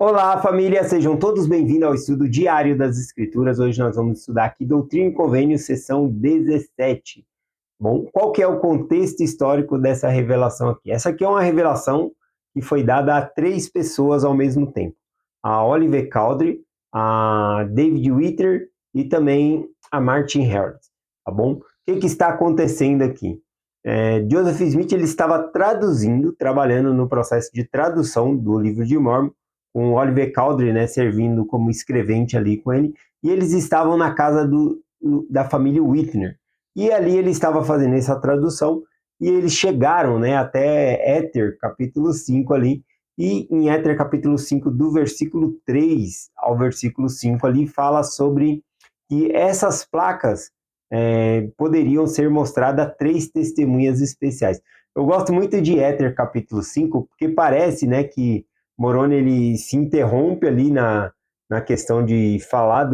Olá, família, sejam todos bem-vindos ao estudo diário das Escrituras. Hoje nós vamos estudar aqui Doutrina e Convênio, seção 17. Bom, qual que é o contexto histórico dessa revelação aqui? Essa aqui é uma revelação que foi dada a 3 pessoas ao mesmo tempo. A Oliver Cowdery, a David Witter e também a Martin Harris, tá bom? O que está acontecendo aqui? Joseph Smith ele estava trabalhando no processo de tradução do livro de Mórmon, com o Oliver Cowdery, né, servindo como escrevente ali com ele, e eles estavam na casa da família Whitner. E ali ele estava fazendo essa tradução, e eles chegaram, né, até Éter, capítulo 5 ali, e em Éter, capítulo 5, do versículo 3 ao versículo 5 ali, fala sobre que essas placas poderiam ser mostradas a 3 testemunhas especiais. Eu gosto muito de Éter, capítulo 5, porque parece, né, que Moroni ele se interrompe ali na questão de falar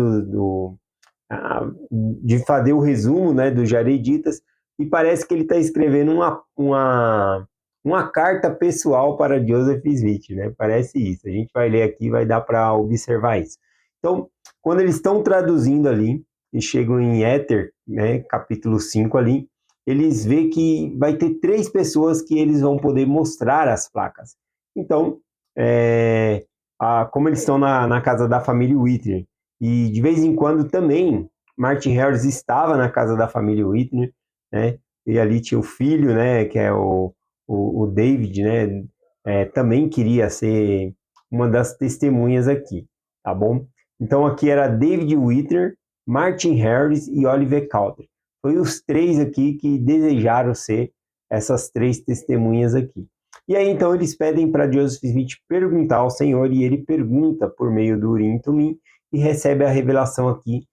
de fazer o resumo, né, dos Jareditas, e parece que ele está escrevendo uma carta pessoal para Joseph Smith, né? Parece isso. A gente vai ler aqui e vai dar para observar isso. Então, quando eles estão traduzindo ali e chegam em Éter, né, capítulo 5 ali, eles veem que vai ter 3 pessoas que eles vão poder mostrar as placas. Então, como eles estão na casa da família Whitner, e de vez em quando também Martin Harris estava na casa da família Whitner, né? E ali tinha o filho, né? Que é o David, né? Também queria ser uma das testemunhas aqui, tá bom? Então aqui era David Whitner, Martin Harris e Oliver Cowdery. Foi os 3 aqui que desejaram ser essas 3 testemunhas aqui. E aí, então, eles pedem para Joseph Smith perguntar ao Senhor, e ele pergunta por meio do Urim e Tumim, e recebe a revelação aqui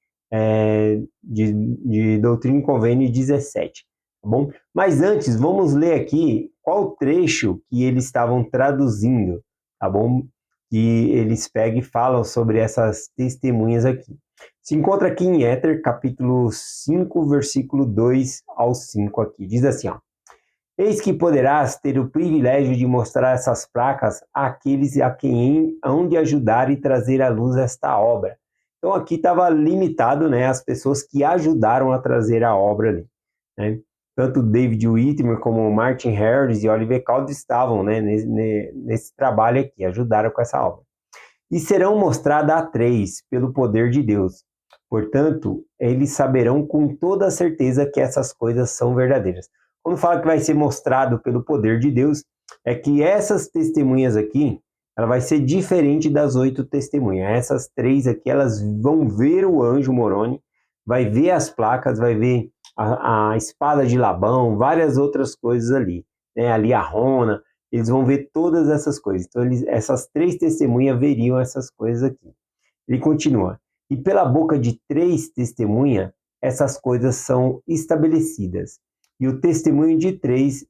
de Doutrina e Convênio 17, tá bom? Mas antes, vamos ler aqui qual trecho que eles estavam traduzindo, tá bom? Que eles pegam e falam sobre essas testemunhas aqui. Se encontra aqui em Éter, capítulo 5, versículo 2 ao 5 aqui. Diz assim, ó. Eis que poderás ter o privilégio de mostrar essas placas àqueles a quem hão de ajudar e trazer à luz esta obra. Então aqui estava limitado, né, as pessoas que ajudaram a trazer a obra ali, né? Tanto David Whitmer como Martin Harris e Oliver Cowdery estavam, né, nesse trabalho aqui, ajudaram com essa obra. E serão mostradas a 3 pelo poder de Deus. Portanto, eles saberão com toda certeza que essas coisas são verdadeiras. Quando fala que vai ser mostrado pelo poder de Deus, é que essas testemunhas aqui, ela vai ser diferente das 8 testemunhas. Essas 3 aqui, elas vão ver o anjo Moroni, vai ver as placas, vai ver a espada de Labão, várias outras coisas ali, né? Ali a Rona, eles vão ver todas essas coisas. Então, essas 3 testemunhas veriam essas coisas aqui. Ele continua. E pela boca de 3 testemunhas, essas coisas são estabelecidas. E o testemunho de 3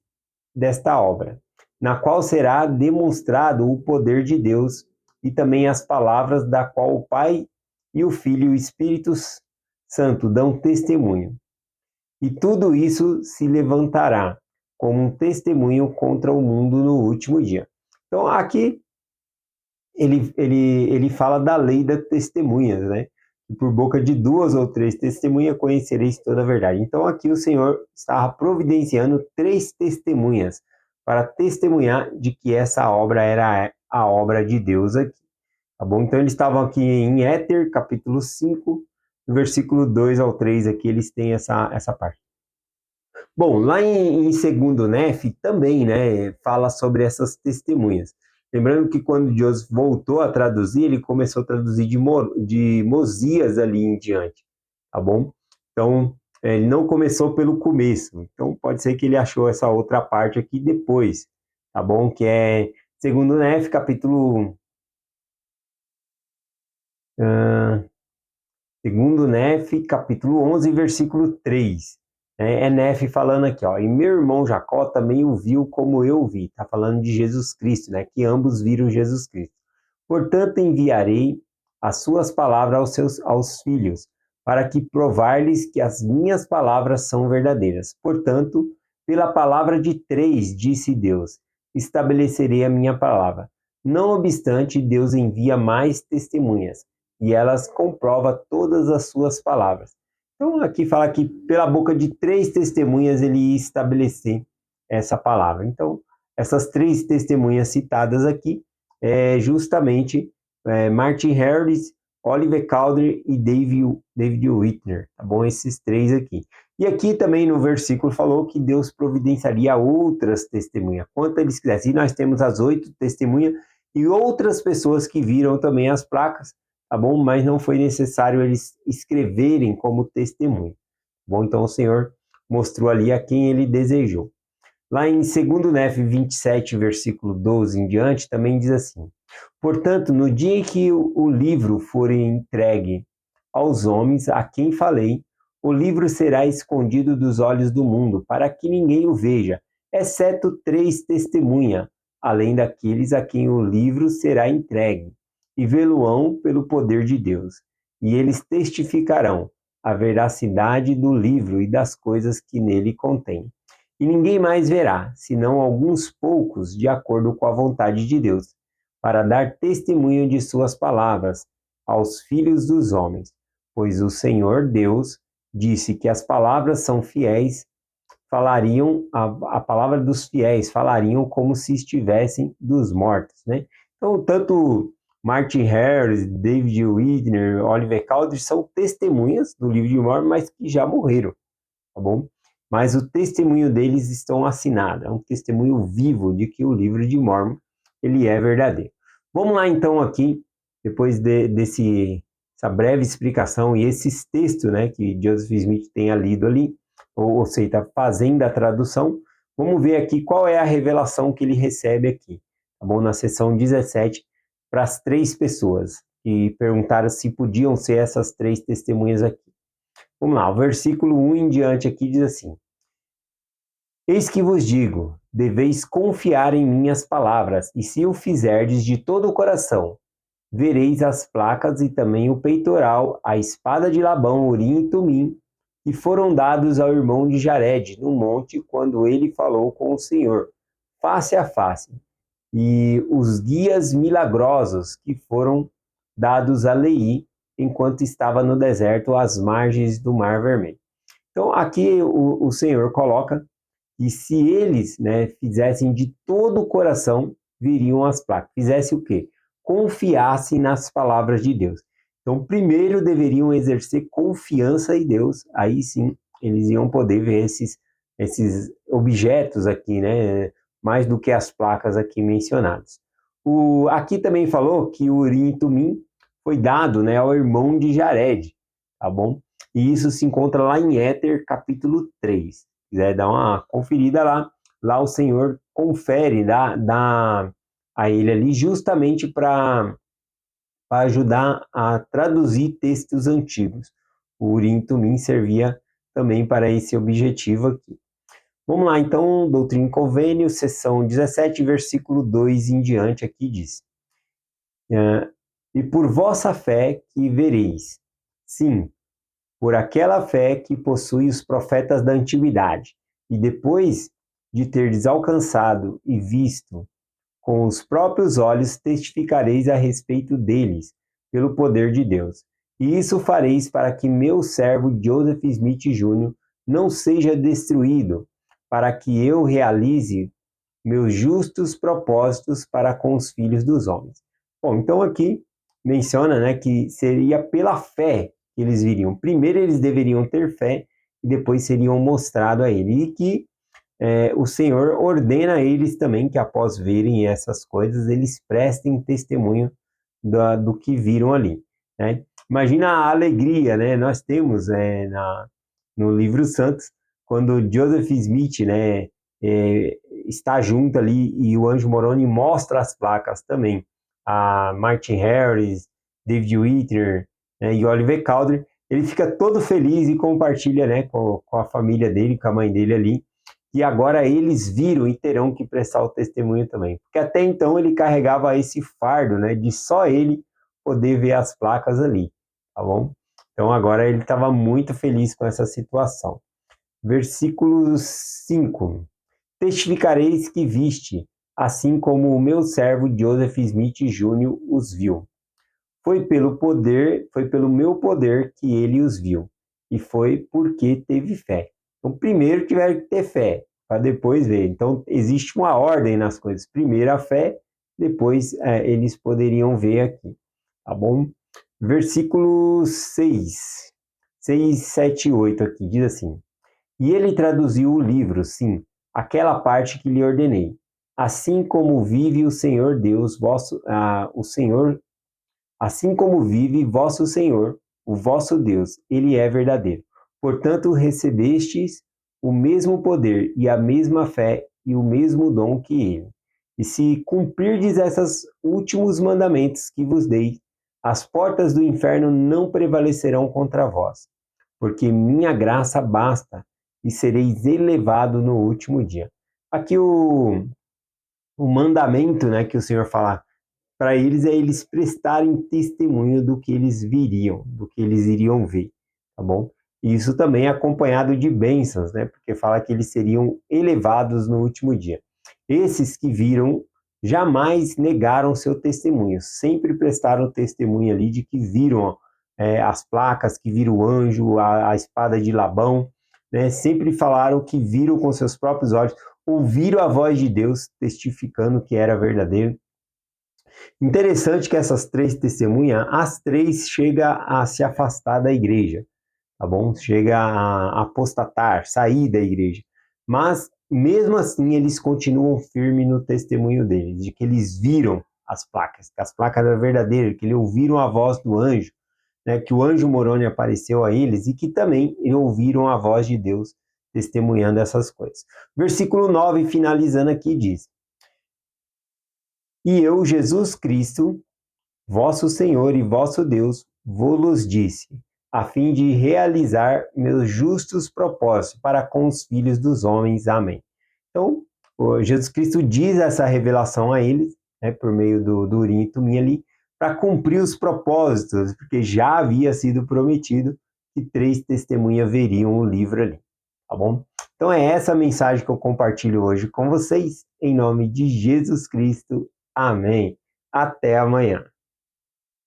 desta obra, na qual será demonstrado o poder de Deus e também as palavras da qual o Pai e o Filho e o Espírito Santo dão testemunho. E tudo isso se levantará como um testemunho contra o mundo no último dia. Então, aqui ele fala da lei das testemunhas, né? E por boca de 2 ou 3 testemunhas conhecereis toda a verdade. Então, aqui o Senhor estava providenciando 3 testemunhas para testemunhar de que essa obra era a obra de Deus aqui. Tá bom? Então, eles estavam aqui em Éter, capítulo 5, do versículo 2 ao 3, aqui eles têm essa parte. Bom, lá em segundo Nef também, né, fala sobre essas testemunhas. Lembrando que quando Joseph voltou a traduzir, ele começou a traduzir de Mosias ali em diante, tá bom? Então, ele não começou pelo começo. Então, pode ser que ele achou essa outra parte aqui depois, tá bom? Que é segundo Nef, segundo Nef, capítulo 11, versículo 3. É Nef falando aqui, ó. E meu irmão Jacó também o viu como eu vi. Está falando de Jesus Cristo, né? Que ambos viram Jesus Cristo. Portanto, enviarei as suas palavras aos filhos, para que provar-lhes que as minhas palavras são verdadeiras. Portanto, pela palavra de 3, disse Deus, estabelecerei a minha palavra. Não obstante, Deus envia mais testemunhas, e elas comprovam todas as suas palavras. Então, aqui fala que pela boca de 3 testemunhas ele ia estabelecer essa palavra. Então, essas 3 testemunhas citadas aqui é justamente Martin Harris, Oliver Cowdery e David Whitner, tá bom? Esses 3 aqui. E aqui também no versículo falou que Deus providenciaria outras testemunhas, quanto eles quisessem. E nós temos as 8 testemunhas e outras pessoas que viram também as placas, tá bom? Mas não foi necessário eles escreverem como testemunha. Bom, então o Senhor mostrou ali a quem ele desejou. Lá em 2 Nef 27, versículo 12 em diante, também diz assim: portanto, no dia em que o livro for entregue aos homens a quem falei, o livro será escondido dos olhos do mundo, para que ninguém o veja, exceto 3 testemunhas, além daqueles a quem o livro será entregue, e vê-lo-ão pelo poder de Deus. E eles testificarão a veracidade do livro e das coisas que nele contém. E ninguém mais verá, senão alguns poucos, de acordo com a vontade de Deus, para dar testemunho de suas palavras aos filhos dos homens. Pois o Senhor Deus disse que as palavras são fiéis, a palavra dos fiéis falariam como se estivessem dos mortos, né? Então, tanto Martin Harris, David Whitner, Oliver Cowdery são testemunhas do livro de Mormon, mas que já morreram, tá bom? Mas o testemunho deles estão assinado, é um testemunho vivo de que o livro de Mormon ele é verdadeiro. Vamos lá então aqui, depois dessa breve explicação e esses textos, né, que Joseph Smith tenha lido ali, ou seja, está fazendo a tradução, vamos ver aqui qual é a revelação que ele recebe aqui, tá bom? Na seção 17, para as 3 pessoas que perguntaram se podiam ser essas 3 testemunhas aqui. Vamos lá, o versículo 1 em diante aqui diz assim: eis que vos digo, deveis confiar em minhas palavras, e se o fizerdes de todo o coração, vereis as placas e também o peitoral, a espada de Labão, Urim e Tumim, que foram dados ao irmão de Jared no monte, quando ele falou com o Senhor, face a face, e os guias milagrosos que foram dados a Leí, enquanto estava no deserto às margens do Mar Vermelho. Então, aqui o Senhor coloca que se eles, né, fizessem de todo o coração, viriam as placas. Fizesse o quê? Confiassem nas palavras de Deus. Então, primeiro deveriam exercer confiança em Deus, aí sim eles iam poder ver esses objetos aqui, né, mais do que as placas aqui mencionadas. Aqui também falou que o Urim e Tumim foi dado, né, ao irmão de Jared, tá bom? E isso se encontra lá em Éter, capítulo 3. Se quiser dar uma conferida lá o Senhor confere, dá a ele ali justamente para ajudar a traduzir textos antigos. O Urim e Tumim servia também para esse objetivo aqui. Vamos lá, então, Doutrina e Convênio, seção 17, versículo 2 em diante, aqui diz: e por vossa fé que vereis, sim, por aquela fé que possui os profetas da antiguidade, e depois de terdes alcançado e visto com os próprios olhos, testificareis a respeito deles, pelo poder de Deus. E isso fareis para que meu servo Joseph Smith Jr. não seja destruído, para que eu realize meus justos propósitos para com os filhos dos homens. Bom, então aqui menciona, né, que seria pela fé que eles viriam. Primeiro eles deveriam ter fé e depois seriam mostrados a ele. E que o Senhor ordena a eles também que após verem essas coisas, eles prestem testemunho do que viram ali, né? Imagina a alegria, né? Nós temos no livro Santos, quando Joseph Smith, né, está junto ali e o Anjo Moroni mostra as placas também. A Martin Harris, David Whitner, né, e Oliver Cowdery, ele fica todo feliz e compartilha, né, com a família dele, com a mãe dele ali, e agora eles viram e terão que prestar o testemunho também. Porque até então ele carregava esse fardo, né, de só ele poder ver as placas ali, tá bom? Então agora ele estava muito feliz com essa situação. Versículo 5. Testificareis que viste, assim como o meu servo Joseph Smith Jr. os viu. Foi pelo meu poder que ele os viu, e foi porque teve fé. Então, primeiro tiveram que ter fé, para depois ver. Então, existe uma ordem nas coisas. Primeiro a fé, depois eles poderiam ver aqui, tá bom? Versículo 6, 7 e 8 aqui, diz assim: E ele traduziu o livro, sim, aquela parte que lhe ordenei. Assim como vive o Senhor Deus, o Senhor, assim como vive vosso Senhor, o vosso Deus, ele é verdadeiro. Portanto, recebestes o mesmo poder e a mesma fé e o mesmo dom que ele. E se cumprirdes esses últimos mandamentos que vos dei, as portas do inferno não prevalecerão contra vós, porque minha graça basta e sereis elevado no último dia. Aqui o mandamento, né, que o Senhor fala para eles é eles prestarem testemunho do que eles viriam, do que eles iriam ver, tá bom? E isso também é acompanhado de bênçãos, né? Porque fala que eles seriam elevados no último dia. Esses que viram jamais negaram seu testemunho, sempre prestaram testemunho ali de que viram as placas, que viram o anjo, a espada de Labão, né? Sempre falaram que viram com seus próprios olhos, ouviram a voz de Deus testificando que era verdadeiro. Interessante que essas três testemunhas, as três chegam a se afastar da igreja, tá bom? Chega a apostatar, sair da igreja. Mas, mesmo assim, eles continuam firmes no testemunho deles, de que eles viram que as placas eram verdadeiras, que eles ouviram a voz do anjo, né, que o anjo Moroni apareceu a eles e que também ouviram a voz de Deus testemunhando essas coisas. Versículo 9, finalizando aqui, diz: E eu, Jesus Cristo, vosso Senhor e vosso Deus, vos disse, a fim de realizar meus justos propósitos para com os filhos dos homens. Amém. Então, Jesus Cristo diz essa revelação a eles, né, por meio do Urim e Tumim ali, para cumprir os propósitos, porque já havia sido prometido que três testemunhas veriam o livro ali, tá bom? Então é essa a mensagem que eu compartilho hoje com vocês, em nome de Jesus Cristo. Amém. Até amanhã.